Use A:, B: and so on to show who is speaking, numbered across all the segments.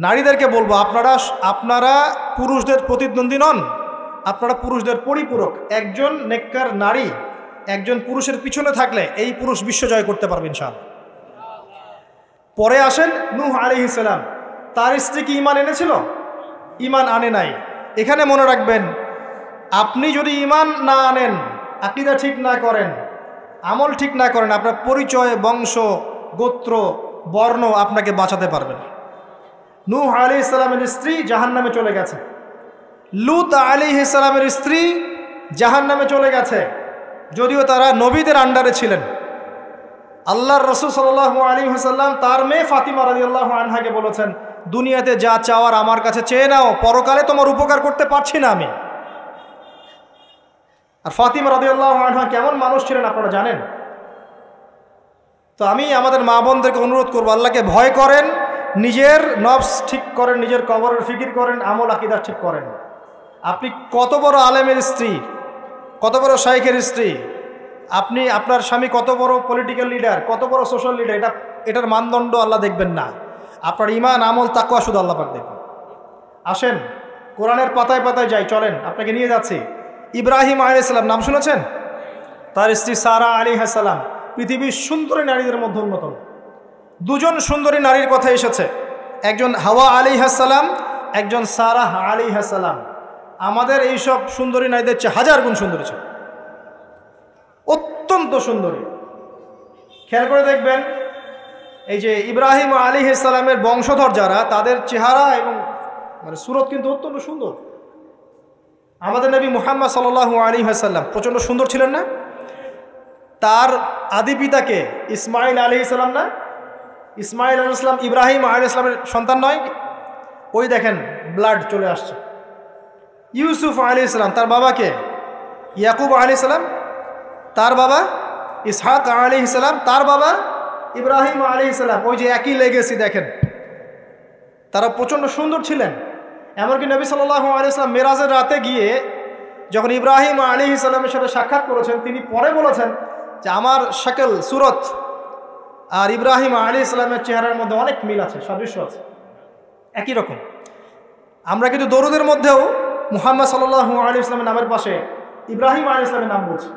A: নারীদেরকে বলবো, আপনারা পুরুষদের প্রতিদ্বন্দ্বী নন, আপনারা পুরুষদের পরিপূরক। একজন নেককার নারী একজন পুরুষের পিছনে থাকলে এই পুরুষ বিশ্ব জয় করতে পারবে ইনশাআল্লাহ। পরে আসেন নূহ আলাইহিস সালাম, তার স্ত্রী কি ঈমান এনেছিল? ঈমান আনে নাই। এখানে মনে রাখবেন, আপনি যদি ঈমান না আনেন, আকীদা ঠিক না করেন, আমল ঠিক না করেন, আপনার পরিচয়, বংশ, গোত্র, বর্ণ আপনাকে বাঁচাতে পারবে না। নূহ আলাইহিস সালামের স্ত্রী জাহান্নামে চলে গেছে, লূত আলাইহিস সালামের স্ত্রী জাহান্নামে চলে গেছে, যদিও তারা নবীদের আন্ডারে ছিলেন। আল্লাহর রাসূল সাল্লাল্লাহু আলাইহি ওয়াসাল্লাম তার মেয়ে ফাতিমা রাদিয়াল্লাহু আনহাকে বলেছেন, দুনিয়াতে যা চাওয়ার আমার কাছে চেয়ে নাও, পরকালে তোমার উপকার করতে পারছি না আমি। আর ফাতিমা রাদিয়াল্লাহু আনহা কেমন মানুষ ছিলেন আপনারা জানেন। তো আমি আমাদের মা বোনদেরকে অনুরোধ করবো, আল্লাহকে ভয় করেন, নিজের নফস ঠিক করেন, নিজের কবরের ফিকির করেন, আমল আকীদা ঠিক করেন। আপনি কত বড় আলেমের স্ত্রী, কত বড় শাইখের স্ত্রী, আপনার স্বামী কত বড় পলিটিক্যাল লিডার, কত বড় সোশ্যাল লিডার, এটার মানদণ্ড আল্লাহ দেখবেন না। আপনার ঈমান, আমল, তাকওয়া শুধু আল্লাহ পাক দেখবেন। আসেন কোরআনের পাতায় পাতায় যাই, চলেন আপনাকে নিয়ে যাচ্ছি। ইব্রাহিম আলাইহিস সালাম নাম শুনেছেন? তার স্ত্রী সারা আলাইহিস সালাম পৃথিবীর সুন্দরী নারীদের মধ্যে অন্যতম। দুজন সুন্দরী নারীর কথা এসেছে, একজন হাওয়া আলাইহিস সালাম, একজন সারা আলাইহিস সালাম। আমাদের এইসব সুন্দরী নারীদের চেয়ে হাজার গুণ সুন্দরী ছিল, অত্যন্ত সুন্দরী। খেয়াল করে দেখবেন, এই যে ইব্রাহিম আলাইহিস সালামের বংশধর যারা, তাদের চেহারা এবং সুরত কিন্তু অত্যন্ত সুন্দর। আমাদের নবী মুহাম্মদ সাল্লাল্লাহু আলাইহি ওয়াসাল্লাম প্রচণ্ড সুন্দর ছিলেন না? তার আদি পিতাকে ইসমাইল আলাইহিস সালাম না? ইসমাইল আলাইহিস সালাম ইব্রাহিম আলাইহিস সালামের সন্তান নয়? ওই দেখেন ব্লাড চলে আসছে। ইউসুফ আলাইহিস সালাম, তার বাবাকে ইয়াকুব আলাইহিস সালাম, তার বাবা ইসহাক আলাইহিস সালাম, তার বাবা ইব্রাহিম আলাইহিস সালাম। ওই যে একই লেগেসি দেখেন, তারা প্রচণ্ড সুন্দর ছিলেন। এমনকি নবী সাল্লাল্লাহু আলাইহি ওয়াসাল্লাম মেরাজের রাতে গিয়ে যখন ইব্রাহিম আলাইহিস সালামের সাথে সাক্ষাৎ করেছেন, তিনি পরে বলেছেন যে আমার শাকল, সুরত আর ইব্রাহিম আলাইহিস সালামের চেহারার মধ্যে অনেক মিল আছে, সাদৃশ্য আছে, একই রকম। আমরা কিন্তু দরুদের মধ্যেও মুহাম্মদ সাল্লাল্লাহু আলাইহি ওয়াসাল্লামের নামের পাশে ইব্রাহিম আলাইহিস সালামের নাম বলছি।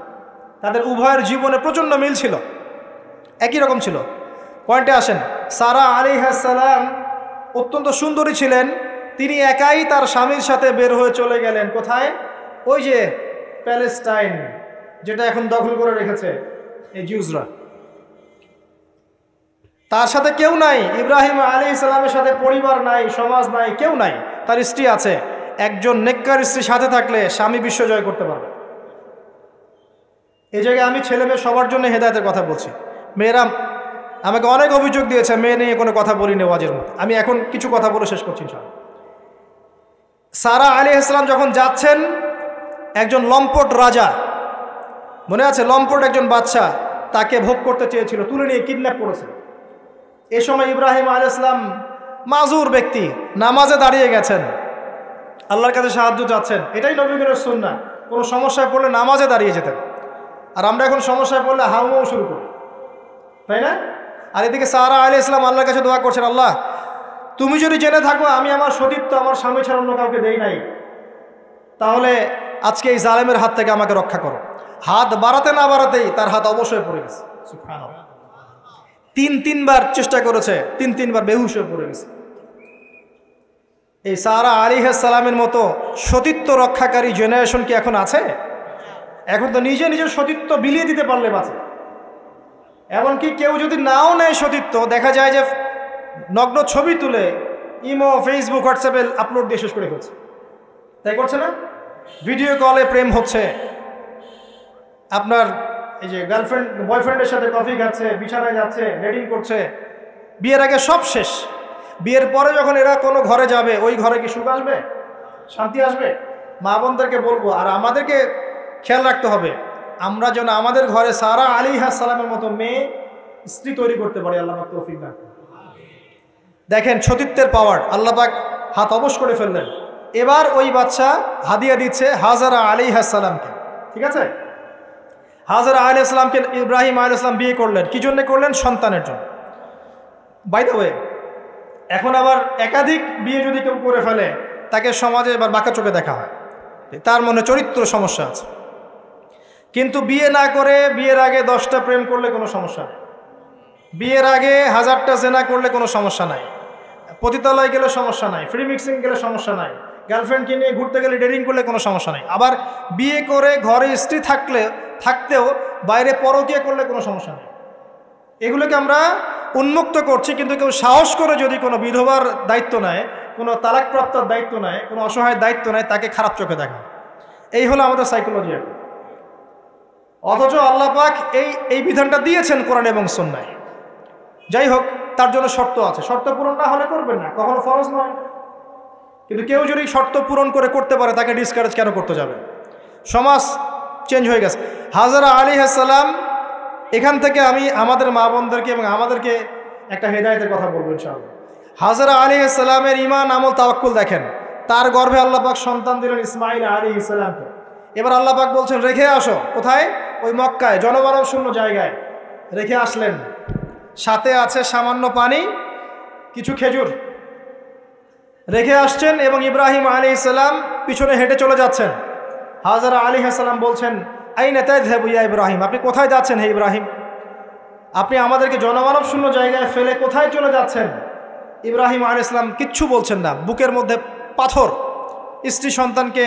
A: তাদের উভয়ের জীবনে প্রচণ্ড মিল ছিল, একই রকম ছিল। পয়েন্টে আসেন, সারা আলাইহিস সালাম অত্যন্ত সুন্দরী ছিলেন। তিনি একাই তার স্বামীর সাথে বের হয়ে চলে গেলেন কোথায়? ওই যে প্যালেস্টাইন, যেটা এখন দখল করে রেখেছে এই জিউসরা। তার সাথে কেউ নাই, ইব্রাহিম আলাইহিস সালামের সাথে পরিবার নাই, সমাজ নাই, কেউ নাই। তার স্ত্রী আছে। একজন নেককার স্ত্রী সাথে থাকলে স্বামী বিশ্ব জয় করতে পারবে। এই জায়গায় আমি ছেলে মেয়ে সবার জন্য হেদায়েতের কথা বলছি। মেয়েরা আমাকে অনেক অভিযোগ দিয়েছে, মেয়ে নিয়ে কোনো কথা বলিনি ওয়াজের মধ্যে। আমি এখন কিছু কথা বলে শেষ করছি ইনশাআল্লাহ। সারা আলাইহিস সালাম যখন যাচ্ছেন, একজন লম্পট রাজা, মনে আছে, লম্পট একজন বাদশা তাকে ভোগ করতে চেয়েছিল, তুলে নিয়ে কিডন্যাপ করেছে। এ সময় ইব্রাহিম আলাইহিস সালাম মাজুর ব্যক্তি, নামাজে দাঁড়িয়ে গেছেন, আল্লাহর কাছে সাহায্য চাচ্ছেন। এটাই নবীদের সুন্নাহ। কোনো সমস্যায় পড়লে নামাজে দাঁড়িয়ে যেতেন। আর আমরা এখন সমস্যায় পড়লে হাউমাউ শুরু করি, তাই না? আর এদিকে সারা আলাইহিস সালাম আল্লাহর কাছে দোয়া করছেন, আল্লাহ তুমি যদি জেনে থাকো আমি আমার সতীত্ব আমার স্বামী ছাড়া অন্য কাউকে দেই নাই, তাহলে আজকে এই জালেমের হাত থেকে আমাকে রক্ষা করো। হাত বাড়াতে না বাড়াতেই তার হাত অবশ্যই পড়ে গেছে। সুবহানাল্লাহ। তিনবার চেষ্টা করেছে, তিনবার বেহুশ হয়ে পড়ে গেছে। এই সারা আলাইহিস সালামের মতো সতীত্ব রক্ষাকারী জেনারেশন কি এখন আছে? এখন তো নিজের সতীত্ব বিলিয়ে দিতে পারলে বাঁচে। এমনকি কেউ যদি নাও নেয় সতীত্ব, দেখা যায় যে নগ্ন ছবি তুলে ইমো, ফেসবুক, হোয়াটসঅ্যাপে আপলোড দিয়ে শেষ করে ফেলছে, তাই করছে না? ভিডিও কলে প্রেম হচ্ছে, আপনার এই যে গার্লফ্রেন্ড বয়ফ্রেন্ডের সাথে কফি খাচ্ছে, বিছানায় যাচ্ছে, ডেটিং করছে। বিয়ের আগে সব শেষ, বিয়ের পরে যখন এরা কোনো ঘরে যাবে, ওই ঘরে কি সুখ আসবে, শান্তি আসবে? মা বোনদেরকে বলবো, আর আমাদেরকে খেয়াল রাখতে হবে, আমরা যেন আমাদের ঘরে সারা আলাইহিস সালামের মতো মেয়ে স্ত্রী তৈরি করতে পারি। আল্লাহ পাক তৌফিক দান করুন। দেখেন সতীত্বের পাওয়ার, আল্লাহ পাক হাত অবশ করে ফেললেন। এবার ওই বাচ্চা হাদিয়া দিচ্ছে হাজারা আলাইহিস সালামকে, ঠিক আছে? হাজারা আলাইহিস সালামকে ইব্রাহিম আলাইহিস সালাম বিয়ে করলেন, কি জন্য করলেন? সন্তানের জন্য। বাই দ্য ওয়ে, এখন আবার একাধিক বিয়ে যদি কেউ করে ফেলে তাকে সমাজে এবার বাঁকা চোখে দেখা হয়, তার মনে চরিত্র সমস্যা আছে। কিন্তু বিয়ে না করে বিয়ের আগে 10টা প্রেম করলে কোনো সমস্যা নেই, বিয়ের আগে 1000টা জেনা করলে কোনো সমস্যা নাই, পতিতালয় গেলে সমস্যা নাই, ফ্রি মিক্সিং গেলে সমস্যা নাই, গার্লফ্রেন্ডকে নিয়ে ঘুরতে গেলে ডেটিং করলে কোনো সমস্যা নাই। আবার বিয়ে করে ঘরে স্ত্রী থাকতেও বাইরে পরকীয়া করলে কোনো সমস্যা নেই। এগুলোকে আমরা উন্মুক্ত করছি, কিন্তু কেউ সাহস করে যদি কোনো বিধবার দায়িত্ব নেয়, কোনো তালাকপ্রাপ্তর দায়িত্ব নেয়, কোনো অসহায় দায়িত্ব নেয়, তাকে খারাপ চোখে দেখা। এই হলো আমাদের সাইকোলজি। অথচ আল্লাহ পাক এই বিধানটা দিয়েছেন কোরআন এবং সুন্নায়। যাই হোক, তার জন্য শর্ত আছে, শর্ত পূরণ না হলে করবেন না, কখনো ফরজ নয়। কিন্তু কেউ যদি শর্ত পূরণ করে করতে পারে তাকে ডিসকারেজ কেন করতে যাবে? সমাজ চেঞ্জ হয়ে গেছে। হাজরা আলাইহিস সালাম, এখান থেকে আমি আমাদের মা বোনদেরকে এবং আমাদেরকে একটা হেদায়েতের কথা বলবো ইনশাআল্লাহ। হাজরা আলাইহিস সালামের ঈমান, আমল, তাওয়াক্কুল দেখেন। তার গর্ভে আল্লাহ পাক সন্তান দিলেন ইসমাঈল আলাইহিস সালামকে। এবার আল্লাহ পাক বলছেন রেখে আসো। কোথায়? ওই মক্কায়, জনমানব শূন্য জায়গায় রেখে আসলেন। সাথে আছে সামান্য পানি, কিছু খেজুর, রেখে আসছেন। এবং ইব্রাহিম আলাইহিস সালাম পিছনে হেঁটে চলে যাচ্ছেন। হাজরা আলাইহিস সালাম বলছেন আইনা তাযহাবু ইয়া ইব্রাহিম, আপনি কোথায় যাচ্ছেন হে ইব্রাহিম? আপনি আমাদেরকে জনমানব শূন্য জায়গায় ফেলে কোথায় চলে যাচ্ছেন? ইব্রাহিম আলাইহিস সালাম কিচ্ছু বলছেন না, বুকের মধ্যে পাথর। স্ত্রী সন্তানকে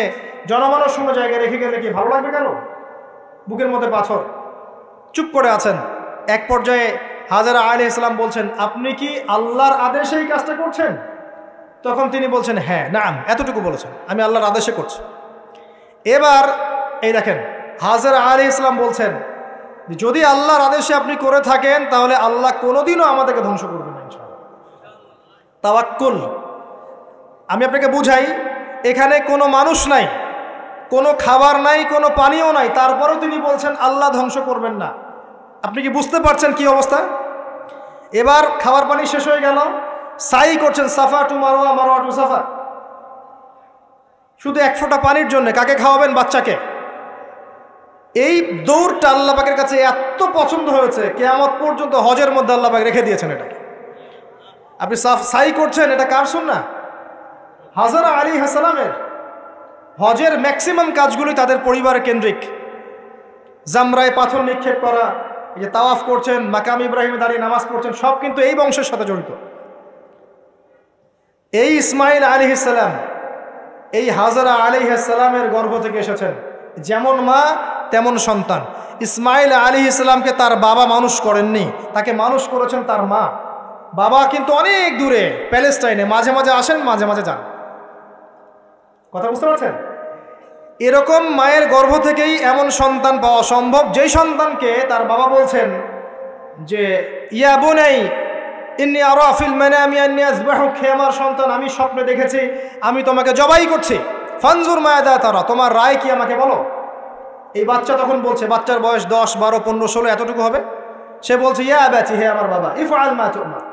A: জনমানব শূন্য জায়গায় রেখে গেলে কি ভালো লাগবে? কেন? বুকের মধ্যে পাথর, চুপ করে আছেন। এক পর্যায়ে হাজরা আলাইহিস সালাম বলছেন আপনি কি আল্লাহর আদেশে এই কাজটা করছেন? তখন তিনি বলছেন হ্যাঁ, নাম, এতটুকু বলেছেন, আমি আল্লাহর আদেশে করছি। এবার এই দেখেন, হাজরা আলাইহিস সালাম বলছেন যদি আল্লাহর আদেশে আপনি করে থাকেন তাহলে আল্লাহ কোনোদিনও আমাদেরকে ধ্বংস করবেন না ইনশাআল্লাহ। তাওয়াক্কুল। আমি আপনাকে বুঝাই, এখানে কোনো মানুষ নাই, কোনো খাবার নাই, কোনো পানিও নাই, তারপরেও তিনি বলছেন আল্লাহ ধ্বংস করবেন না। আপনি কি বুঝতে পারছেন কি অবস্থা? এবার খাবার পানি শেষ হয়ে গেল, সাই করছেন সাফা টু মারওয়া, মারওয়া টু সাফা, শুধু এক ফোঁটা পানির জন্য। কাকে খাওয়াবেন? বাচ্চাকে। এই দৌড়টা আল্লাহ পাকের কাছে এত পছন্দ হয়েছে, কিয়ামত পর্যন্ত হজের মধ্যে আল্লাহ পাক রেখে দিয়েছেন এটাকে। আপনি সাই করছেন, এটা কার সুন্নাহ? হাজরা আলাইহিস সালামের। হজের ম্যাক্সিমাম কাজগুলোই তাদের পরিবারের কেন্দ্রিক। জামরায় পাথর নিক্ষেপ করা, এই যে তাওয়াফ করছেন, মাকাম ইব্রাহিমে দাঁড়িয়ে নামাজ পড়ছেন, সব কিন্তু এই বংশের সাথে জড়িত। এই ইসমাঈল আলাইহিস সালাম এই হাজরা আলাইহিস সালামের গর্ভ থেকে এসেছেন। যেমন মা তেমন সন্তান। ইসমাঈল আলাইহিস সালামকে তার বাবা মানুষ করেননি, তাকে মানুষ করেছেন তার মা। বাবা কিন্তু অনেক দূরে, প্যালেস্টাইনে, মাঝে মাঝে আসেন, মাঝে মাঝে যান। কথা বুঝতে পারছেন? এরকম মায়ের গর্ভ থেকেই এমন সন্তান পাওয়া সম্ভব, যেই সন্তানকে তার বাবা বলছেন যে ইয়া বুনাই ইন্নী আরা ফিল মানামি আন্নী আযবাহুক, হে আমার সন্তান, আমি স্বপ্নে দেখেছি আমি তোমাকে জবাই করছি। ফানজুর মায়াদা তারা, তোমার রায় কি আমাকে বলো। এই বাচ্চা তখন বলছে, বাচ্চার বয়স 10, 12, 15, 16 এতটুকু হবে। সে বলছে ইয়া আবাতি, হে আমার বাবা, ইফআল মা তু'মার,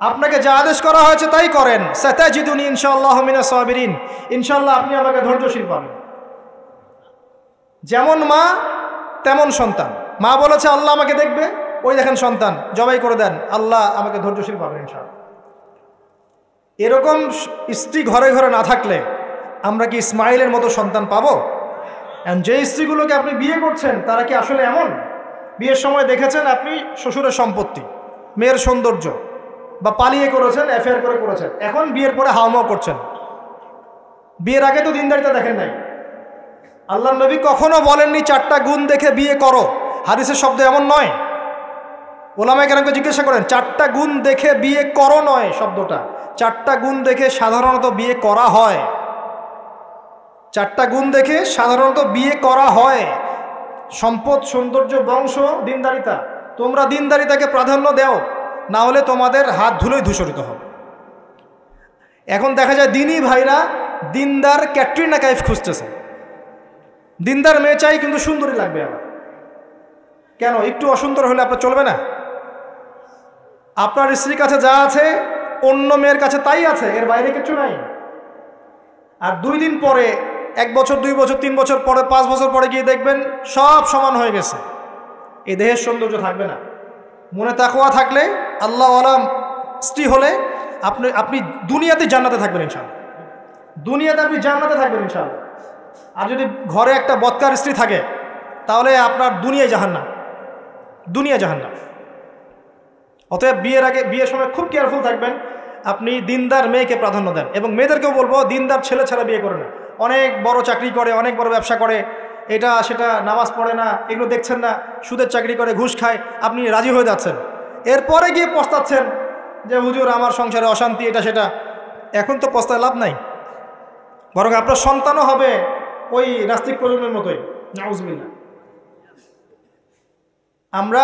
A: আপনাকে যা আদেশ করা হয়েছে তাই করেন। সাতাজিদুনি ইনশাআল্লাহু মিনাস সাবিরিন, ইনশাআল্লাহ আপনি আমাকে ধৈর্যশীল পাবেন। যেমন মা তেমন সন্তান। মা বলেছে আল্লাহ আমাকে দেখবে, ওই দেখেন সন্তান জবাই করে দেন, আল্লাহ আমাকে ধৈর্যশীল পাবেন ইনশাআল্লাহ। এরকম স্ত্রী ঘরে ঘরে না থাকলে আমরা কি ইসমাঈলের মতো সন্তান পাবো? যে স্ত্রীগুলোকে আপনি বিয়ে করছেন তারা কি আসলে এমন? বিয়ের সময় দেখেছেন আপনি শ্বশুরের সম্পত্তি, মেয়ের সৌন্দর্য, বা পালিয়ে করেছেন, অ্যাফেয়ার করে করেছেন, এখন বিয়ের পরে হাওমাও করছেন। বিয়ের আগে তো দিনদারিতা দেখেন নাই। আল্লাহর নবী কখনো বলেননি 4টা গুণ দেখে বিয়ে করো, হাদিসের শব্দ এমন নয়। ওলামায়ে কেরামকে জিজ্ঞাসা করেন 4টা গুণ দেখে বিয়ে করো নয় শব্দটা, 4টা গুণ দেখে সাধারণত বিয়ে করা হয়। 4টা গুণ দেখে সাধারণত বিয়ে করা হয়। সম্পদ, সৌন্দর্য, বংশ, দিনদারিতা। তোমরা দিনদারিতাকে প্রাধান্য দাও, না হলে তোমাদের হাত ধুলোই ধূসরিত হবে। এখন দেখা যায় দিনই ভাইরা দিনদার ক্যাটরিনা কাইফ খুঁজতেছে। দিনদার মেয়ে চাই কিন্তু সুন্দরী লাগবে আবার। কেন? একটু অসুন্দর হলে আপনার চলবে না? আপনার স্ত্রীর কাছে যা আছে অন্য মেয়ের কাছে তাই আছে, এর বাইরে কিছু নাই। আর 2 দিন পরে, 1 বছর, 2 বছর, 3 বছর পরে, 5 বছর পরে গিয়ে দেখবেন সব সমান হয়ে গেছে। এই দেহের সৌন্দর্য থাকবে না। মনে তাকওয়া থাকলে, আল্লাহওয়ালা স্ত্রী হলে আপনি দুনিয়াতে জান্নাতে থাকবেন ইনশাআল্লাহ। দুনিয়াতে আপনি জান্নাতে থাকবেন ইনশাআল্লাহ। আর যদি ঘরে একটা বদকার স্ত্রী থাকে তাহলে আপনার দুনিয়ায় জাহান্নাম, দুনিয়া জাহান্নাম। অতএব বিয়ের সময় খুব কেয়ারফুল থাকবেন, আপনি দিনদার মেয়েকে প্রাধান্য দেন। এবং মেয়েদেরকেও বলবো দিনদার ছেলে ছাড়া বিয়ে করে না। অনেক বড় চাকরি করে, অনেক বড় ব্যবসা করে, এটা সেটা নামাজ পড়ে না, এগুলো দেখছেন না, সুদের চাকরি করে, ঘুষ খায়, আপনি রাজি হয়ে যাচ্ছেন, এরপরে গিয়ে পস্তাচ্ছেন যে হুজুর আমার সংসারে অশান্তি, এটা সেটা। এখন তো পস্তায় লাভ নাই, বরং আপনার সন্তানও হবে ওই নাস্তিক প্রজন্মের মতোই, নাউজুবিল্লাহ। আমরা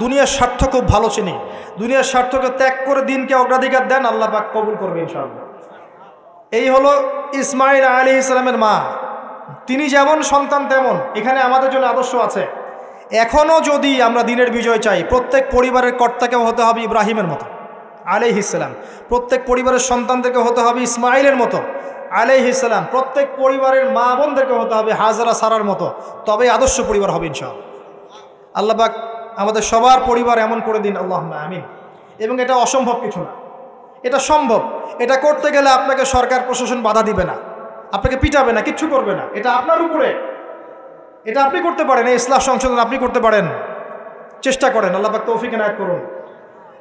A: দুনিয়ার স্বার্থ খুব ভালো চিনি, দুনিয়ার স্বার্থকে ত্যাগ করে দিনকে অগ্রাধিকার দেন, আল্লাহ পাক কবুল করবে ইনশাআল্লাহ। এই হলো ইসমাইল আলাইহিস সালামের মা। তিনি যেমন সন্তান তেমন এখানে আমাদের জন্য আদর্শ আছে। এখনও যদি আমরা দিনের বিজয় চাই, প্রত্যেক পরিবারের কর্তাকেও হতে হবে ইব্রাহিমের মতো আলাইহিস সালাম, প্রত্যেক পরিবারের সন্তানদেরকে হতে হবে ইসমাইলের মতো আলাইহিস সালাম, প্রত্যেক পরিবারের মা বোনদেরকে হতে হবে হাজরা সারার মতো, তবে আদর্শ পরিবার হবে ইনশাআল্লাহ। আল্লাহ পাক আমাদের সবার পরিবার এমন করে দিন, আল্লাহুম্মা আমিন। এবং এটা অসম্ভব কিছু না, এটা সম্ভব। এটা করতে গেলে আপনাকে সরকার প্রশাসন বাধা দিবে না, আপনাকে পিটাবে না, কিচ্ছু করবে না, এটা আপনার উপরে, এটা আপনি করতে পারেন। এই ইসলাহ সংশোধন আপনি করতে পারেন, চেষ্টা করেন, আল্লাহ পাক তৌফিক এনায়েত করুন।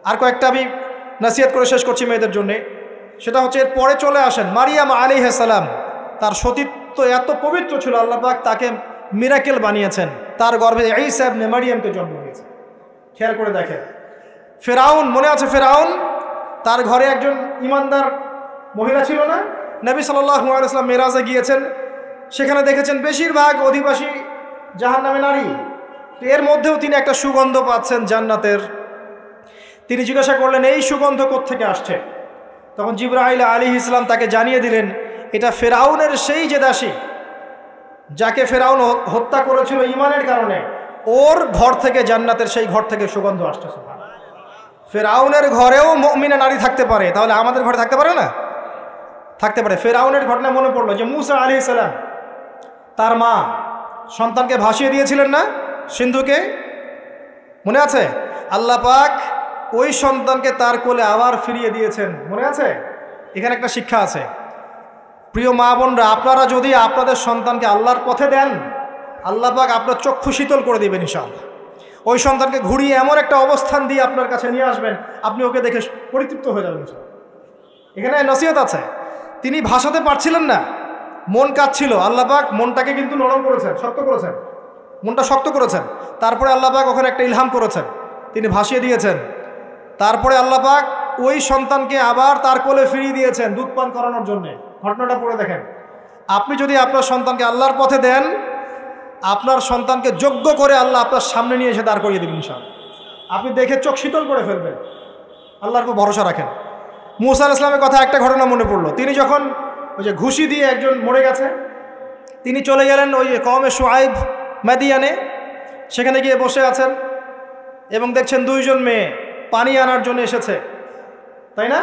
A: আর কয়েকটা আমি নসিহত করে শেষ করছি মেয়েদের জন্য। সেটা হচ্ছে এর পরে চলে আসেন মারিয়াম আলাইহিস সালাম। তার সতীত্ব এত পবিত্র ছিল, আল্লাহ পাক তাকে মিরাকেল বানিয়েছেন, তার গর্ভে ঈসা ইবনে মারিয়ামকে জন্ম দিয়েছেন। খেয়াল করে দেখেন, ফেরাউন, মনে আছে ফেরাউন, তার ঘরে একজন ইমানদার মহিলা ছিল না? নবী সাল্লাল্লাহু আলাইহি ওয়াসাল্লাম মেরাজে গিয়েছেন, সেখানে দেখেছেন বেশিরভাগ অধিবাসী জাহান্নামে নারী। এর মধ্যেও তিনি একটা সুগন্ধ পাচ্ছেন জান্নাতের। তিনি জিজ্ঞাসা করলেন এই সুগন্ধ কোত্থেকে আসছে? তখন জিবরাইল আলাইহিস সালাম তাকে জানিয়ে দিলেন, এটা ফেরাউনের সেই যে দাসী যাকে ফেরাউন হত্যা করেছিল ঈমানের কারণে, ওর ঘর থেকে, জান্নাতের সেই ঘর থেকে সুগন্ধ আসছে। ফেরাউনের ঘরেও মুমিনা নারী থাকতে পারে, তাহলে আমাদের ঘরে থাকতে পারে না? থাকতে পারে। ফেরাউনের ঘটনা মনে পড়লো যে মুসা আলাইহিস সালাম, তার মা সন্তানকে ভাসিয়ে দিয়েছিলেন না সিন্ধুকে, মনে আছে? আল্লাহ পাক ওই সন্তানকে তার কোলে আবার ফিরিয়ে দিয়েছেন, মনে আছে? এখানে একটা শিক্ষা আছে। প্রিয় মা বোনরা, আপনারা যদি আপনাদের সন্তানকে আল্লাহর পথে দেন, আল্লাহ পাক আপনার চক্ষু শীতল করে দিবেন ইনশাআল্লাহ। ওই সন্তানকে ঘুরিয়ে এমন একটা অবস্থান দিয়ে আপনার কাছে নিয়ে আসবেন, আপনি ওকে দেখে পরিতৃপ্ত হয়ে যাবেন ইনশাআল্লাহ। এখানে নসিহত আছে। তিনি ভাসাতে পারছিলেন না, মন কাঁদছিল, আল্লাহ পাক মনটাকে কিন্তু নরম করেছেন, শক্ত করেছেন, মনটা শক্ত করেছেন। তারপরে আল্লাহ পাক ওখানে একটা ইলহাম করেছেন, তিনি ভাসিয়ে দিয়েছেন। তারপরে আল্লাহ পাক ওই সন্তানকে আবার তার কোলে ফিরিয়ে দিয়েছেন দুধ পান করানোর জন্য। ঘটনাটা পড়ে দেখেন। আপনি যদি আপনার সন্তানকে আল্লাহর পথে দেন, আপনার সন্তানকে যোগ্য করে আল্লাহ আপনার সামনে নিয়ে এসে দাঁড় করিয়ে দেবেন ইনশাআল্লাহ। আপনি দেখে চোখ শীতল করে ফেলবেন, আল্লাহর উপর ভরসা রাখেন। মুসা আলাইহিস সালামের কথা একটা ঘটনা মনে পড়লো। তিনি যখন ওই যে ঘুষি দিয়ে একজন মরে গেছে, তিনি চলে গেলেন ওই কওমে শুআইব মাদিয়ানে, সেখানে গিয়ে বসে আছেন এবং দেখছেন দুইজন মেয়ে পানি আনার জন্য এসেছে, তাই না?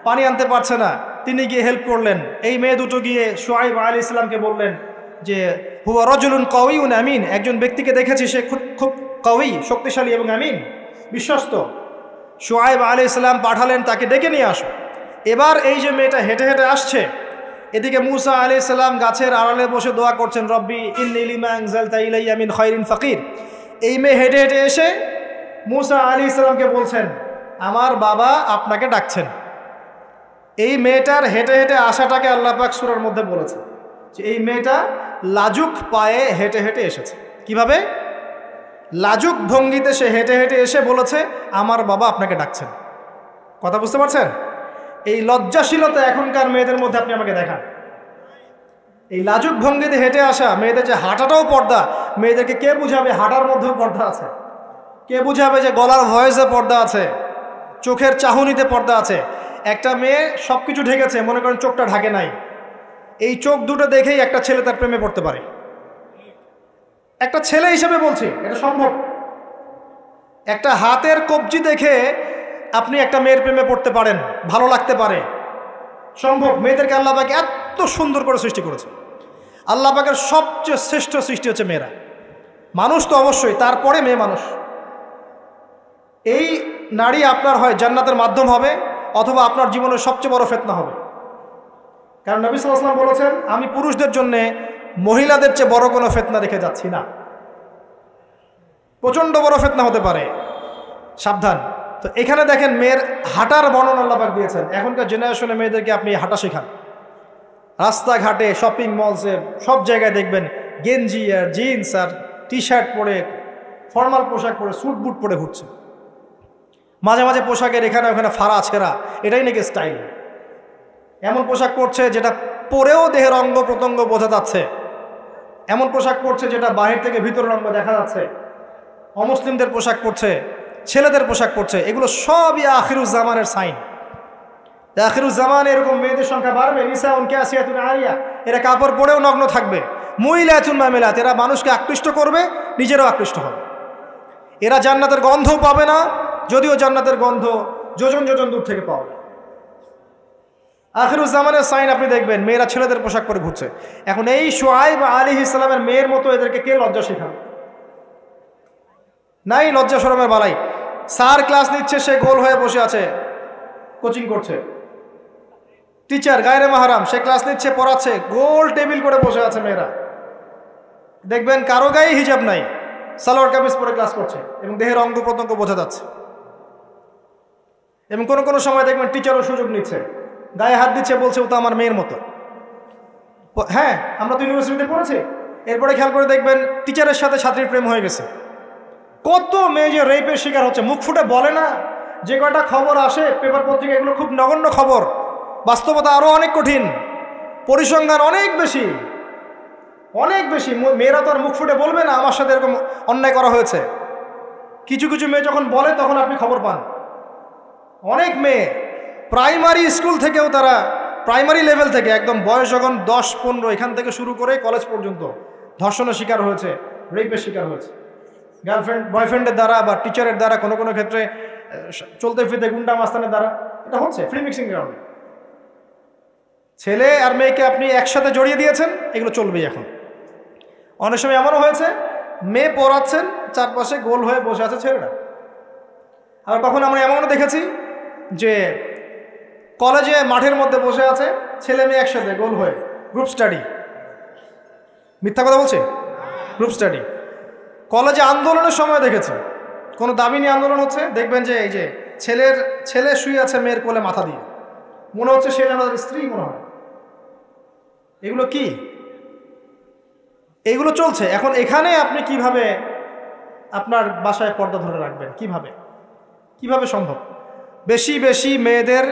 A: পানি আনতে পারছে না, তিনি গিয়ে হেল্প করলেন। এই মেয়ে দুটো গিয়ে শুআইব আলাইহিস সালামকে বললেন যে হুয়া রাজুলুন কাওয়িউন আমিন, একজন ব্যক্তিকে দেখেছি সে খুব কাওয়ি, শক্তিশালী এবং আমিন, বিশ্বস্ত। শুআইব আলাইহিস সালাম পাঠালেন তাকে ডেকে নিয়ে আসো। এবার এই যে মেয়েটা হেঁটে হেঁটে আসছে, এদিকে মুসা আলাইহিস সালাম গাছের আড়ালে বসে দোয়া করছেন, রব্বি ইন্নী লিমা আনজালতা ইলাইয়া মিন খায়রিন ফাকির। এই মেয়ে হেঁটে হেঁটে এসে মুসা আলাইহিস সালামকে বলছেন, আমার বাবা আপনাকে ডাকছেন। এই মেয়েটার হেঁটে হেঁটে আসাটাকে আল্লাহ পাক সূরার মধ্যে বলেছে যে এই মেয়েটা লাজুক পায়ে হেঁটে হেঁটে এসেছে। কিভাবে? লাজুক ভঙ্গিতে সে হেঁটে হেঁটে এসে বলেছে, আমার বাবা আপনাকে ডাকছেন। কথা বুঝতে পারছেন? এই লজ্জাশীলতা এখনকার মেয়েদের মধ্যে আপনি আমাকে দেখান। এই লাজুক ভঙ্গিতে হেঁটে আসা মেয়েদের যে হাঁটাটাও পর্দা, মেয়েদেরকে কে বুঝাবে হাঁটার মধ্যেও পর্দা আছে? কে বুঝাবে যে গলার ভয়েসে পর্দা আছে, চোখের চাহনিতে পর্দা আছে? একটা মেয়ে সব কিছু ঢেকেছে, মনে করেন চোখটা ঢাকে নাই, এই চোখ দুটো দেখেই একটা ছেলে তার প্রেমে পড়তে পারে। একটা ছেলে হিসেবে বলছি, এটা সম্ভব। একটা হাতের কবজি দেখে আপনি একটা মেয়ের প্রেমে পড়তে পারেন, ভালো লাগতে পারে, সম্ভব। মেয়েদেরকে আল্লাহ পাক এত সুন্দর করে সৃষ্টি করেছে। আল্লাহ পাকের সবচেয়ে শ্রেষ্ঠ সৃষ্টি হচ্ছে মেয়েরা। মানুষ তো অবশ্যই, তারপরে মেয়ে মানুষ। এই নারী আপনার হয় জান্নাতের মাধ্যম হবে, অথবা আপনার জীবনের সবচেয়ে বড় ফিতনা হবে। কারণ নবী সাল্লাল্লাহু আলাইহি ওয়াসাল্লাম বলেছেন, আমি পুরুষদের জন্য মহিলাদের চেয়ে বড় কোনো ফিতনা রেখে যাচ্ছি না। প্রচণ্ড বড় ফিতনা হতে পারে, সাবধান। তো এখানে দেখেন মেয়ের হাঁটার বর্ণনা আল্লাহ পাক দিয়েছেন। এখনকার জেনারেশনে মেয়েদেরকে আপনি হাঁটা শেখান, রাস্তাঘাটে, শপিং মলসে, সব জায়গায় দেখবেন গেঞ্জি আর জিন্স আর টি শার্ট পরে, ফর্মাল পোশাক পরে, স্যুট বুট পরে ঘুরছে। মাঝে মাঝে পোশাকের এখানে ওখানে ফাড়া ছেঁড়া, এটাই নাকি স্টাইল। এমন পোশাক পরছে যেটা পরেও দেহের অঙ্গ প্রত্যঙ্গ বোঝা যাচ্ছে, এমন পোশাক পরছে যেটা বাহির থেকে ভিতরের অঙ্গ দেখা যাচ্ছে। অমুসলিমদের পোশাক পরছে, ছেলেদের পোশাক পরছে, এগুলো সবই আখিরুজ্জামানের সাইন। আখিরুজ্জামান এরকম মেয়েদের সংখ্যা বাড়বে। নিসাউন কাসিয়াতুন আরিয়া, এরা কাপড় পরেও নগ্ন থাকবে। মুইলাতুন মামিলাত, এরা মানুষকে আকৃষ্ট করবে, নিজেরাও আকৃষ্ট হবে। এরা জান্নাতের গন্ধও পাবে না, যদিও জান্নাতের গন্ধ যোজন যোজন দূর থেকে পাবে। আখিরুজ্জামানের সাইন আপনি দেখবেন, মেয়েরা ছেলেদের পোশাক পরে ঘুরছে। এখন এই শুআইব আলাইহিস সালামের মেয়ের মতো এদেরকে কে লজ্জা শেখাবে? নাই লজ্জা শরমের বালাই। স্যার ক্লাস নিচ্ছে, সে গোল হয়ে বসে আছে, কোচিং করছে। টিচার গায়রে মাহরাম, সে ক্লাস নিচ্ছে, পড়াচ্ছে, গোল টেবিল করে বসে আছে মেয়েরা। দেখবেন কারো গায়ে হিজাব নাই, সালোয়ার কামিজ পরে ক্লাস করছে এবং দেহের অঙ্গ প্রত্যঙ্গ বোঝা যাচ্ছে। এবং কোনো কোনো সময় দেখবেন টিচারও সুযোগ নিচ্ছে, গায়ে হাত দিচ্ছে, বলছে ও তো আমার মেয়ের মতো। হ্যাঁ, আমরা তো ইউনিভার্সিটিতে পড়েছি। এরপরে খেয়াল করে দেখবেন টিচারের সাথে ছাত্রীর প্রেম হয়ে গেছে। কত মেয়ে যে রেপের শিকার হচ্ছে, মুখ ফুটে বলে না। যে কয়টা খবর আসে পেপার পত্রিকা, এগুলো খুব নগণ্য খবর, বাস্তবতা আরও অনেক কঠিন, পরিসংখ্যান অনেক বেশি, অনেক বেশি। মেয়েরা তো আর মুখ ফুটে বলবে না আমার সাথে এরকম অন্যায় করা হয়েছে। কিছু কিছু মেয়ে যখন বলে তখন আপনি খবর পান। অনেক মেয়ে প্রাইমারি স্কুল থেকেও, তারা প্রাইমারি লেভেল থেকে একদম বয়স যখন 10-15, এখান থেকে শুরু করে কলেজ পর্যন্ত ধর্ষণের শিকার হয়েছে, রেপের শিকার হয়েছে, গার্লফ্রেন্ড বয়ফ্রেন্ডের দ্বারা বা টিচারের দ্বারা, কোনো কোনো ক্ষেত্রে চলতে ফিরতে গুন্ডা মাস্তানের দ্বারা। এটা হচ্ছে ফ্রি মিক্সিং কারণে। ছেলে আর মেয়েকে আপনি একসাথে জড়িয়ে দিয়েছেন, এগুলো চলবেই। এখন অনেক সময় এমনও হয়েছে, মেয়ে পড়াচ্ছেন, চারপাশে গোল হয়ে বসে আছে ছেলেরা। আর কখন আমরা এমনও দেখেছি যে কলেজে মাঠের মধ্যে বসে আছে ছেলে মেয়ে একসাথে গোল হয়ে, গ্রুপ স্টাডি। মিথ্যা কথা বলছে? Group study. কলেজে আন্দোলনের সময় দেখেছি, কোনো দাবি নিয়ে আন্দোলন হচ্ছে, দেখবেন যে এই যে ছেলে শুয়ে আছে মেয়ের কোলে মাথা দিয়ে, মনে হচ্ছে সে যেন তাদের স্ত্রী মনে হয়। এগুলো কি? এগুলো চলছে। এখন এখানে আপনি কিভাবে আপনার বাসায় পর্দা ধরে রাখবেন? কিভাবে সম্ভব? বেশি বেশি মেয়েদের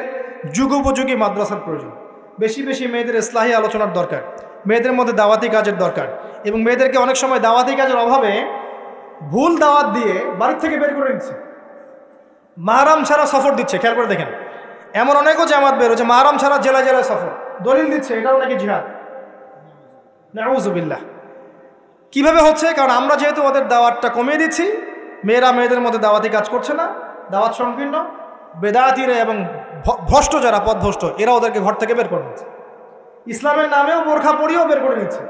A: যুগোপযোগী মাদ্রাসার প্রয়োজন, বেশি বেশি মেয়েদের ইসলাহি আলোচনার দরকার, মেয়েদের মধ্যে দাওয়াতি কাজের দরকার। এবং মেয়েদেরকে অনেক সময় দাওয়াতি কাজের অভাবে ভুল দাওয়াত দিয়ে বাড়ির থেকে বের করে দিচ্ছে, মাহরাম ছাড়া সফর দিচ্ছে। খেয়াল করে দেখেন, এমন অনেকও জামাত বের হচ্ছে মাহরাম ছাড়া জেলায় জেলায় সফর, দলিল দিচ্ছে এটাও নাকি জিহাদ। নাউযুবিল্লাহ। কিভাবে হচ্ছে? কারণ আমরা যেহেতু ওদের দাওয়াতটা কমিয়ে দিচ্ছি, মেয়েরা মেয়েদের মধ্যে দাওয়াতি কাজ করছে না, দাওয়াত সংকীর্ণ, বেদাতিরা এবং ভ্রষ্ট যারা পথভ্রষ্ট, এরা ওদেরকে ঘর থেকে বের করে নিচ্ছে, ইসলামের নামেও বোরখা পরিয়েও বের করে নিচ্ছে।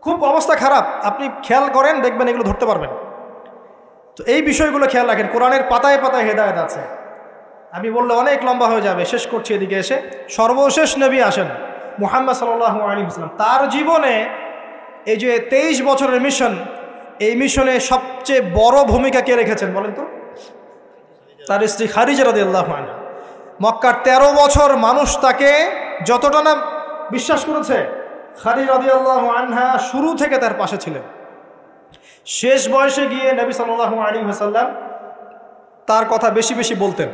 A: খুব অবস্থা খারাপ। আপনি খেয়াল করেন, দেখবেন এগুলো ধরতে পারবেন। তো এই বিষয়গুলো খেয়াল রাখেন। কোরআনের পাতায় পাতায় হেদায়েত আছে। আমি বললে অনেক লম্বা হয়ে যাবে, শেষ করছি এদিকে এসে। সর্বশেষ নবী আসেন মুহাম্মদ সাল্লাল্লাহু আলাইহি ওয়াসাল্লাম। তার জীবনে এই যে 23 বছরের মিশন, এই মিশনে সবচেয়ে বড় ভূমিকা কে রেখেছেন বলেন তো? তার স্ত্রী খাদিজা রাদিয়াল্লাহু আনহা। মক্কার 13 বছর মানুষ তাকে যতটা না বিশ্বাস করেছে, খাদিজা রাদিয়াল্লাহু আনহা শুরু থেকে তার পাশে ছিলেন। শেষ বয়সে গিয়ে নবী সাল্লাল্লাহু আলাইহি ওয়াসাল্লাম তার কথা বেশি বেশি বলতেন।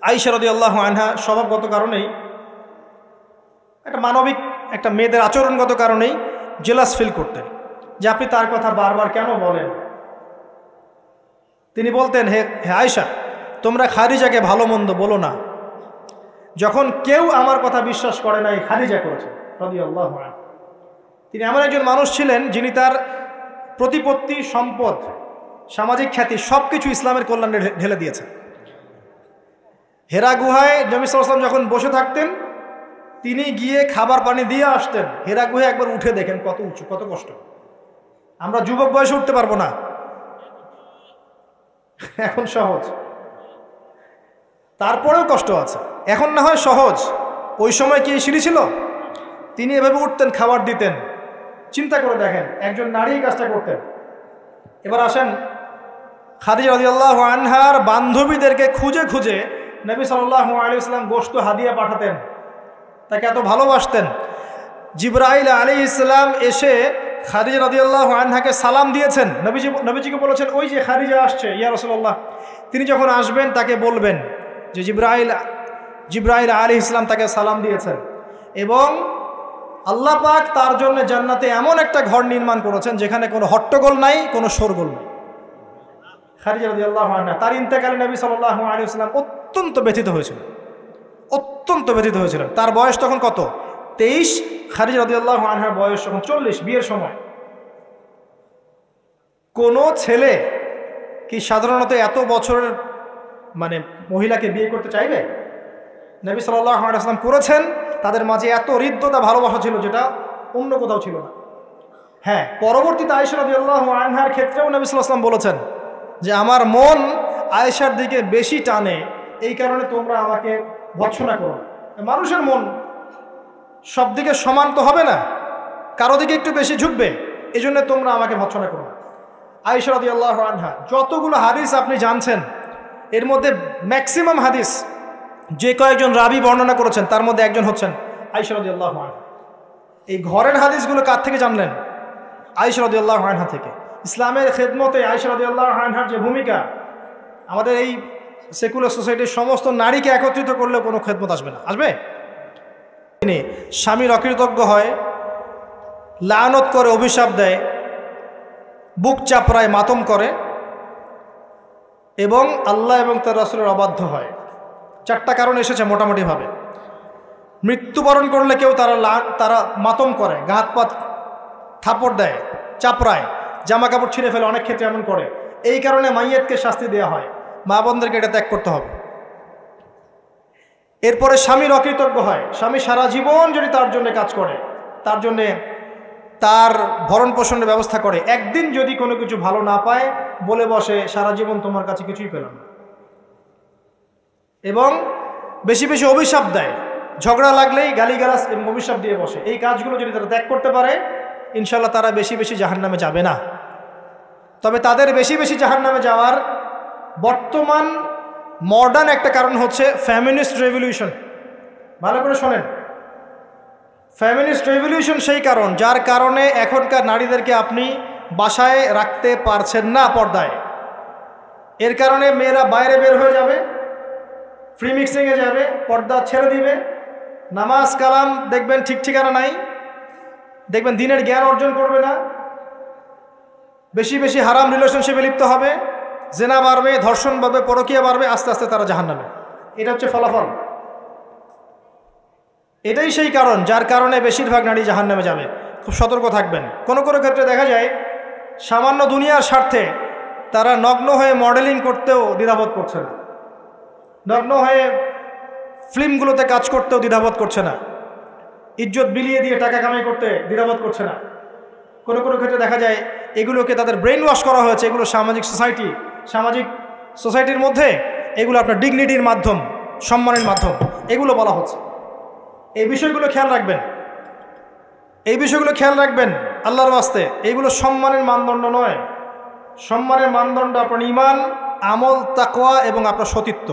A: আয়েশা রাদিয়াল্লাহু আনহা স্বভাবগত কারণেই, একটা মানবিক, একটা মেয়েদের আচরণগত কারণেই জেলাস ফিল করতেন যে আপনি তার কথা বারবার কেন বলেন। তিনি বলতেন, হে আয়েশা, তোমরা খাদিজাকে ভালো মন্দ বলো না, যখন কেউ আমার কথা বিশ্বাস করে নাই খাদিজা করেছে রাদিয়াল্লাহু আনহা। তিনি এমন একজন মানুষ ছিলেন যিনি তার প্রতিপত্তি, সম্পদ, সামাজিক খ্যাতি সবকিছু ইসলামের কল্যাণে ঢেলে দিয়েছেন। হেরা গুহায় নবী সাল্লাল্লাহু আলাইহি ওয়াসাল্লাম যখন বসে থাকতেন, তিনি গিয়ে খাবার পানি দিয়ে আসতেন। হেরা গুহায় একবার উঠে দেখেন কত উঁচু, কত কষ্ট। আমরা যুবক বয়সে উঠতে পারবো না, এখন সহজ। তারপরেও কষ্ট আছে। এখন না হয় সহজ, ওই সময় কি সিঁড়ি ছিল? তিনি এভাবে উঠতেন, খাবার দিতেন। চিন্তা করে দেখেন, একজন নারী কাজটা করতেন। এবার আসেন, খাদিজা রাদিয়াল্লাহু আনহার বান্ধবীদেরকে খুঁজে খুঁজে নবী সাল্লাল্লাহু আলাইহি ওয়াসাল্লাম গোশত হাদিয়া পাঠাতেন, তাকে এত ভালোবাসতেন। জিবরাইল আলাইহিস সালাম এসে খাদিজা রাদিয়াল্লাহু আনহাকে সালাম দিয়েছেন। নবীজিকে বলেছেন, ওই যে খাদিজা আসছে ইয়া রাসূলুল্লাহ, তিনি যখন আসবেন তাকে বলবেন যে জিবরাইল আলাইহিস সালাম তাকে সালাম দিয়েছেন, এবং আল্লাহ পাক তার জন্য জান্নাতে এমন একটা ঘর নির্মাণ করেছেন যেখানে কোনো হট্টগোল নাই, কোনো শোরগোল নাই। খাদিজা রাদিয়াল্লাহু আনহা, তার ইন্তেকালে নবী সাল্লাল্লাহু আলাইহি ওয়াসাল্লাম অত্যন্ত ব্যথিত হয়েছিলেন। তার বয়স তখন কত? 23। খাদিজা রাদিয়াল্লাহু আনহার বয়স তখন 40, বিয়ের সময়। কোনো ছেলে কি সাধারণত এত বছরের মহিলাকে বিয়ে করতে চাইবে? নবী সাল্লাল্লাহু আলাইহি ওয়াসাল্লাম করেছেন। তাদের মাঝে এত হৃদ্যতা, ভালোবাসা ছিল যেটা অন্য কোথাও ছিল না। হ্যাঁ, পরবর্তীতে আয়েশা রাদিয়াল্লাহু আনহার ক্ষেত্রেও নবী সাল্লাল্লাহু আলাইহি ওয়াসাল্লাম বলেছেন যে আমার মন আয়েশার দিকে বেশি টানে, এই কারণে তোমরা আমাকে ভৎসনা করো। মানুষের মন সব দিকে সমান তো হবে না, কারো দিকে একটু বেশি ঝুঁকবে, এই জন্য তোমরা আমাকে ভৎসনা করো। আয়েশা রাদিয়াল্লাহু আনহা যতগুলো হাদিস আপনি জানছেন, এর মধ্যে ম্যাক্সিমাম হাদিস যে কয়েকজন রাবি বর্ণনা করেছেন তার মধ্যে একজন হচ্ছেন আয়েশা রাদিয়াল্লাহু আনহা। এই ঘরের হাদিসগুলো কার থেকে জানলেন? আয়েশা রাদিয়াল্লাহু আনহা থেকে। ইসলামের খেদমতে আয়েশা রাদিয়াল্লাহু আনহার যে ভূমিকা, আমাদের এই সেকুলার সোসাইটির সমস্ত নারীকে একত্রিত করলেও কোনো খেদমত আসবে না। আসবে? তিনি স্বামীর অকৃতজ্ঞ হয়, লানত করে, অভিশাপ দেয়, বুক চাপড়ায়, মাতম করে এবং আল্লাহ এবং তার রাসূলের অবাধ্য হয়। 4টা কারণ এসেছে মোটামুটিভাবে। মৃত্যুবরণ করলে কেউ তারা মাতম করে, গাহাত পাত থাপড় দেয়, চাপড়ায়, জামা কাপড় ছিঁড়ে ফেলে, অনেক ক্ষেত্রে এমন করে। এই কারণে মাইয়াতকে শাস্তি দেওয়া হয়, মা বোনদেরকে এটা ত্যাগ করতে হবে। এরপরে স্বামীর অকৃতজ্ঞ হয়, স্বামী সারা জীবন যদি তার জন্য কাজ করে, তার জন্যে তার ভরণ পোষণের ব্যবস্থা করে, একদিন যদি কোনো কিছু ভালো না পায় বলে বসে সারা জীবন তোমার কাছে কিছুই পেলাম না, এবং বেশি বেশি অভিশাপ দেয়, ঝগড়া লাগলেই গালিগালাজ এবং অভিশাপ দিয়ে বসে। এই কাজগুলো যদি তারা ত্যাগ করতে পারে, ইনশাল্লাহ তারা বেশি বেশি জাহান্নামে যাবে না। তবে তাদের বেশি বেশি জাহান্নামে যাওয়ার বর্তমান মডার্ন একটা কারণ হচ্ছে ফেমিনিস্ট রেভলিউশন। ভালো করে শোনেন, ফেমিনিস্ট রেভলিউশন সেই কারণ যার কারণে এখনকার নারীদেরকে আপনি বাসায় রাখতে পারছেন না পর্দায়। এর কারণে মেয়েরা বাইরে বের হয়ে যাবে, ফ্রি মিক্সিংয়ে যাবে, পর্দা ছেড়ে দিবে, নামাজ কালাম দেখবেন ঠিক ঠিকানা নাই, দেখবেন দিনের জ্ঞান অর্জন করবে না, বেশি বেশি হারাম রিলেশনশিপে লিপ্ত হবে, জেনা বাড়বে, ধর্ষণ বাড়বে, পরকীয়া বাড়বে, আস্তে আস্তে তারা জাহান্নামে। এটা হচ্ছে ফলাফল। এটাই সেই কারণ যার কারণে বেশিরভাগ নারী জাহান্নামে যাবে। খুব সতর্ক থাকবেন। কোনো কোনো ক্ষেত্রে দেখা যায় সামান্য দুনিয়ার স্বার্থে তারা নগ্ন হয়ে মডেলিং করতেও দ্বিধাবোধ করছে না, নগ্ন হয়ে ফিল্মগুলোতে কাজ করতেও দ্বিধাবোধ করছে না, ইজ্জত বিলিয়ে দিয়ে টাকা কামাই করতে দ্বিধাবোধ করছে না। কোনো কোনো ক্ষেত্রে দেখা যায় এগুলোকে তাদের ব্রেন ওয়াশ করা হয়েছে, এগুলো সামাজিক সোসাইটির মধ্যে এগুলো আপনার ডিগনিটির মাধ্যম, সম্মানের মাধ্যম, এগুলো বলা হচ্ছে। এই বিষয়গুলো খেয়াল রাখবেন, আল্লাহর ওয়াস্তে। এইগুলো সম্মানের মানদণ্ড নয়। সম্মানের মানদণ্ড আপনার ঈমান, আমল, তাকওয়া এবং আপনার সতীত্ব।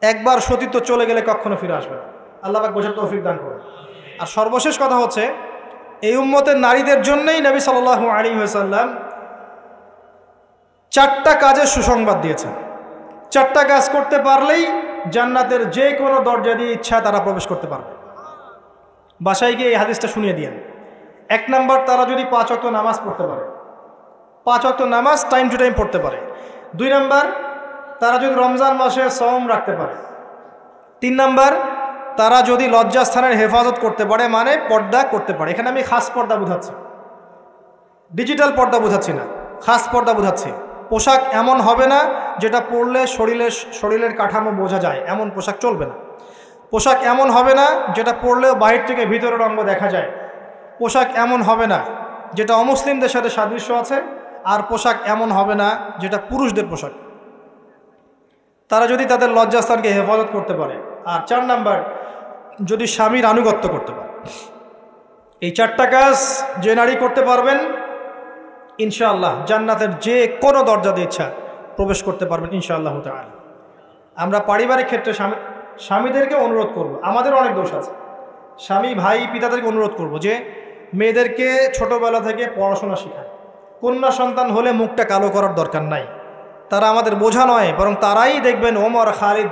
A: একবার সতীত্ব চলে গেলে কখনো ফিরে আসবে না। আল্লাহ পাক বোঝার তৌফিক দান করুন। আর সর্বশেষ কথা হচ্ছে, এই উম্মতের নারীদের জন্যই নবী সাল্লাল্লাহু আলাইহি ওয়াসাল্লাম 4টা কাজের সুসংবাদ দিয়েছেন। 4টা কাজ করতে পারলেই জান্নাতের যে কোনো দরজা দিয়ে ইচ্ছা তারা প্রবেশ করতে পারবে। বাসায় গিয়ে এই হাদিসটা শুনিয়ে দিয়েন। 1 নাম্বার, তারা যদি 5 ওয়াক্ত নামাজ পড়তে পারে, 5 ওয়াক্ত নামাজ টাইম টু টাইম পড়তে পারে। 2 নাম্বার, তারা যদি রমজান মাসে সওম রাখতে পারে। 3 নাম্বার, তারা যদি লজ্জাস্থানের হেফাজত করতে পারে, মানে পর্দা করতে পারে। এখানে আমি খাস পর্দা বোঝাচ্ছি, ডিজিটাল পর্দা বোঝাচ্ছি না, খাস পর্দা বোঝাচ্ছি। পোশাক এমন হবে না যেটা পরলে শরীরের কাঠামো বোঝা যায়, এমন পোশাক চলবে না। পোশাক এমন হবে না যেটা পরলেও বাহির থেকে ভিতরের অঙ্গ দেখা যায়। পোশাক এমন হবে না যেটা অমুসলিমদের সাথে সাদৃশ্য আছে, আর পোশাক এমন হবে না যেটা পুরুষদের পোশাক। তারা যদি তাদের লজ্জাস্থানকে হেফাজত করতে পারে। আর 4 নাম্বার, যদি স্বামীর আনুগত্য করতে পারে। এই 4টা কাজ যে নারী করতে পারবেন, ইনশাআল্লাহ জান্নাতের যে কোনো দরজা দিয়ে ইচ্ছা প্রবেশ করতে পারবেন ইনশাআল্লাহ তাআলা। আমরা পারিবারিক ক্ষেত্রে স্বামীদেরকে অনুরোধ করব, আমাদের অনেক দোষ আছে, স্বামী ভাই পিতাদেরকে অনুরোধ করব যে মেয়েদেরকে ছোটবেলা থেকে পড়াশোনা শেখায়। কন্যা সন্তান হলে মুখটা কালো করার দরকার নাই, তারা আমাদের বোঝা নয়, বরং তারাই দেখবেন ওমর, খালিদ,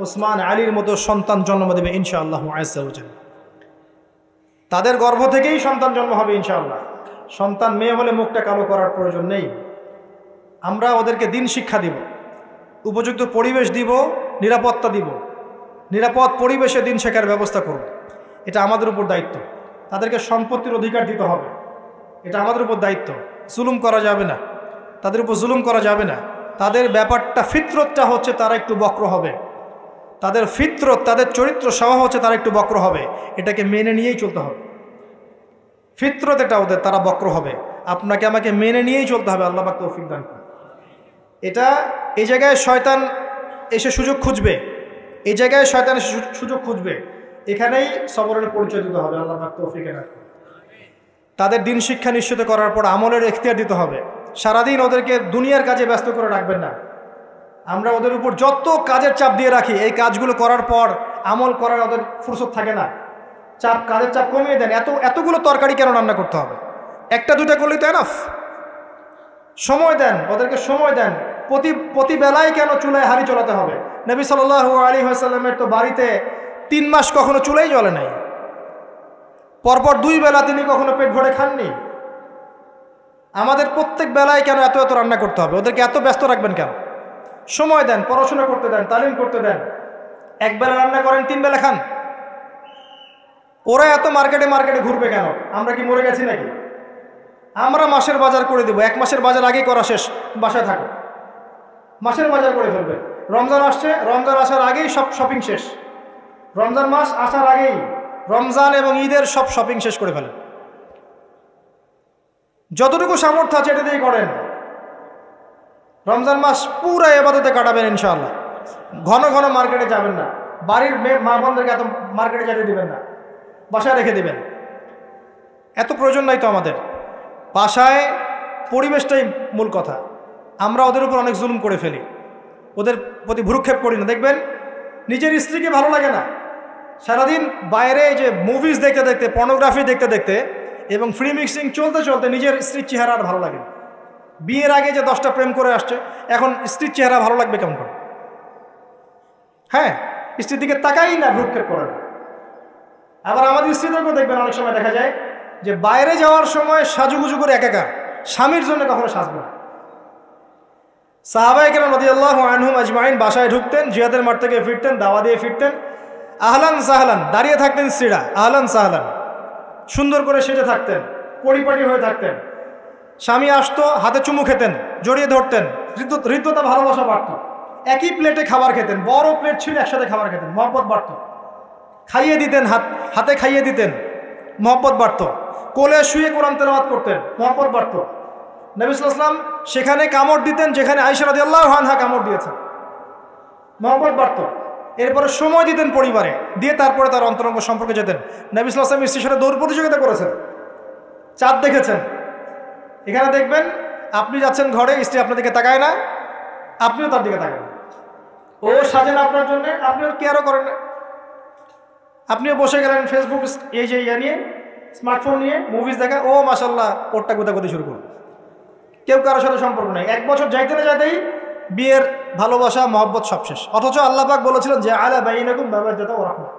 A: ওসমান, আলীর মতো সন্তান জন্ম দেবে ইনশাআল্লাহ আযজা ওয়া জাল্লা। তাদের গর্ভ থেকেই সন্তান জন্ম হবে ইনশাআল্লাহ। সন্তান মেয়ে হলে মুখটা কালো করার প্রয়োজন নেই। আমরা ওদেরকে দিন শিক্ষা দিব, উপযুক্ত পরিবেশ দিব, নিরাপত্তা দিব, নিরাপদ পরিবেশে দিন শেখার ব্যবস্থা করব। এটা আমাদের উপর দায়িত্ব। তাদেরকে সম্পত্তির অধিকার দিতে হবে, এটা আমাদের উপর দায়িত্ব। জুলুম করা যাবে না, তাদের উপর জুলুম করা যাবে না। তাদের ব্যাপারটা, ফিতরতটা হচ্ছে তারা একটু বক্র হবে, তাদের ফিতরত, তাদের চরিত্র স্বভাব হচ্ছে তারা একটু বক্র হবে, এটাকে মেনে নিয়েই চলতে হবে। ফিতরত এটা ওদের, তারা বক্র হবে, আপনাকে আমাকে মেনে নিয়েই চলতে হবে। আল্লাহ পাক তৌফিক দান করুন। এটা এই জায়গায় শয়তান এসে সুযোগ খুঁজবে, এই জায়গায় শয়তান এসে সুযোগ খুঁজবে, এখানেই সবরের পরিচয় দিতে হবে। আল্লাহ পাক তৌফিক দান করুন। তাদের দিন শিক্ষা নিশ্চিত করার পর আমলের এখতিয়ার দিতে হবে। সারাদিন ওদেরকে দুনিয়ার কাজে ব্যস্ত করে রাখবেন না। আমরা ওদের উপর যত কাজের চাপ দিয়ে রাখি, এই কাজগুলো করার পর আমল করার ওদের ফুরসত থাকে না। কাজের চাপ কমিয়ে দেন। এতগুলো তরকারি কেন রান্না করতে হবে? 1-2টা করলেই তো এনাফ। সময় দেন, ওদেরকে সময় দেন। প্রতি বেলায় কেন চুলায় হাঁড়ি চলাতে হবে? নবী সাল্লাল্লাহু আলাইহি ওয়াসাল্লামের তো বাড়িতে 3 মাস কখনো চুলাই জ্বলে নাই, পরপর 2 বেলা তিনি কখনো পেট ভরে খাননি। আমাদের প্রত্যেক বেলায় কেন এত রান্না করতে হবে? ওদেরকে এত ব্যস্ত রাখবেন কেন? সময় দেন, পড়াশোনা করতে দেন, তালিম করতে দেন। 1 বেলা রান্না করেন, 3 বেলা খান। ওরা এত মার্কেটে ঘুরবে কেন? আমরা কি মরে গেছি নাকি? আমরা মাসের বাজার করে দেবো, 1 মাসের বাজার আগেই করা শেষ, বাসায় থাকো, মাসের বাজার করে ফেলবে। রমজান আসছে, রমজান আসার আগেই সব শপিং শেষ। রমজান মাস আসার আগেই রমজান এবং ঈদের সব শপিং শেষ করে ফেলেন। যতটুকু সামর্থ্য আছে এটা দিয়ে করেন। রমজান মাস পুরো ইবাদতে কাটাবেন ইনশাআল্লাহ। ঘন ঘন মার্কেটে যাবেন না, বাড়ির মা বোনদেরকে এত মার্কেটে যেতে দিবেন না, বাসায় রেখে দিবেন। এত প্রয়োজন নাই তো আমাদের। বাসায় পরিবেশটাই মূল কথা। আমরা ওদের উপর অনেক জুলুম করে ফেলি, ওদের প্রতি ভ্রুক্ষেপ করি না। দেখবেন নিজের স্ত্রীকে ভালো লাগে না, সারাদিন বাইরে যে মুভিজ দেখতে দেখতে, পর্নোগ্রাফি দেখতে দেখতে এবং ফ্রি মিক্সিং চলতে চলতে নিজের স্ত্রীর চেহারা আর ভালো লাগে না। বিয়ের আগে যে 10টা প্রেম করে আসছে, এখন স্ত্রীর চেহারা ভালো লাগবে কেমন করে? হ্যাঁ, স্ত্রীর দিকে তাকাই না, ভ্রুক্ষেপ করে না। আবার আমাদের স্ত্রীদেরকেও দেখবেন অনেক সময় দেখা যায় যে বাইরে যাওয়ার সময় সাজুগুজু করে একাকার, স্বামীর জন্য কখনো সাজবে না। সাহাবায়ে কেরাম রাদিয়াল্লাহু আনহুম আজমাইন বাসায় ঢুকতেন, জিহাদের মাঠ থেকে ফিরতেন, দাওয়া দিয়ে ফিরতেন, আহলান সাহলান দাঁড়িয়ে থাকতেন স্ত্রীরা, আহলান সাহলান সুন্দর করে সেজে থাকতেন, পরিপাটি হয়ে থাকতেন। স্বামী আসতো, হাতে চুমু খেতেন, জড়িয়ে ধরতেন, হৃদ্যতা ভালোবাসা বাড়ত। একই প্লেটে খাবার খেতেন, বড় প্লেট ছিল, একসাথে খাবার খেতেন, মহব্বত বাড়ত। খাইয়ে দিতেন, হাতে খাইয়ে দিতেন, মহব্বত বাড়ত। কোলে শুয়ে কোরআন তেলাওয়াত করতেন, মহব্বত বাড়ত। নবী সাল্লাল্লাহু আলাইহি ওয়াসাল্লাম সেখানে কামড় দিতেন যেখানে আয়েশা রাদিয়াল্লাহু আনহা কামড় দিয়েছেন, মহব্বত বাড়ত। এরপরে সময় দিতেন পরিবারে, দিয়ে তারপরে তার অন্তরঙ্গ সম্পর্কে যেতেন। নবী সাল্লাল্লাহু আলাইহি ওয়াসাল্লাম স্ত্রীর সাথে দৌড় প্রতিযোগিতা করেছেন, চাঁদ দেখেছেন। এখানে দেখবেন আপনি যাচ্ছেন ঘরে, স্ত্রী আপনার দিকে তাকায় না, আপনিও তার দিকে তাকান। ও সাজেন আপনার জন্য, আপনি ওর কেয়ারও করেন না। আপনিও বসে গেলেন ফেসবুক এই যে নিয়ে, স্মার্টফোন নিয়ে মুভিজ দেখা, ও মাশাআল্লাহ ওরটা গোদাগুদি শুরু করুন। কেউ কারোর সাথে সম্পর্ক নেই। 1 বছর যাইতে না যাইতেই বিয়ের ভালোবাসা মহব্বত সব শেষ। অথচ আল্লাহ পাক বলেছিলেন যে আলা বাইনাকুম মাওয়াদ্দাতাও ওয়া রাহমা।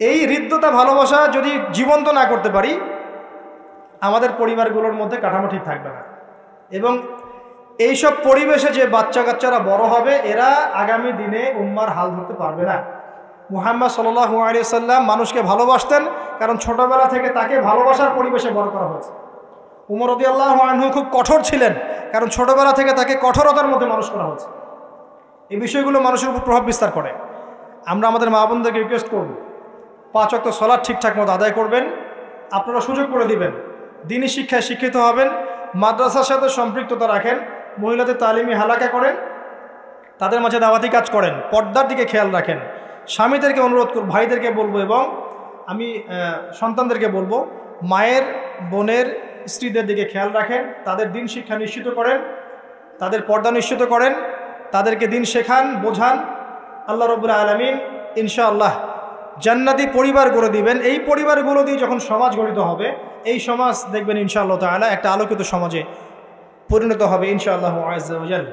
A: এই হৃদ্যতা ভালোবাসা যদি জীবন্ত না করতে পারি, আমাদের পরিবারগুলোর মধ্যে কাঠামো ঠিক থাকবে না। এবং এইসব পরিবেশে যে বাচ্চা কাচ্চারা বড় হবে, এরা আগামী দিনে উম্মার হাল ধরতে পারবে না। মুহাম্মদ সাল্লাল্লাহু আলাইহি ওয়াসাল্লাম মানুষকে ভালোবাসতেন, কারণ ছোটবেলা থেকে তাকে ভালোবাসার পরিবেশে বড় করা হয়েছে। উমর রাদিয়াল্লাহু আনহু খুব কঠোর ছিলেন, কারণ ছোটবেলা থেকে তাকে কঠোরতার মধ্যে মানুষ করা হয়েছে। এই বিষয়গুলো মানুষের উপর প্রভাব বিস্তার করে। আমরা আমাদের মা বোনদেরকে রিকোয়েস্ট করব, 5 ওয়াক্ত সালাত ঠিকঠাক মতো আদায় করবেন। আপনারা সুযোগ করে দিবেন, দ্বীনি শিক্ষায় শিক্ষিত হবেন, মাদ্রাসার সাথে সম্পৃক্ততা রাখেন, মহিলাদের তালিমি হালাকা করেন, তাদের মাঝে দাওয়াতি কাজ করেন, পর্দার দিকে খেয়াল রাখেন। স্বামীদেরকে অনুরোধ করব, ভাইদেরকে বলবো এবং আমি সন্তানদেরকে বলবো, মায়ের, বোনের, স্ত্রীদের দিকে খেয়াল রাখেন, তাদের দিন শিক্ষা নিশ্চিত করেন, তাদের পর্দা নিশ্চিত করেন, তাদেরকে দিন শেখান, বোঝান। আল্লাহ রাব্বুল আলামিন ইনশাআল্লাহ জান্নাতি পরিবার গড়ে দিবেন। এই পরিবারগুলো দিয়ে যখন সমাজ গঠিত হবে, এই সমাজ দেখবেন ইনশাআল্লাহ তাআলা একটা আলোকিত সমাজে পরিণত হবে ইনশাআল্লাহ আযজা ওয়া জাল।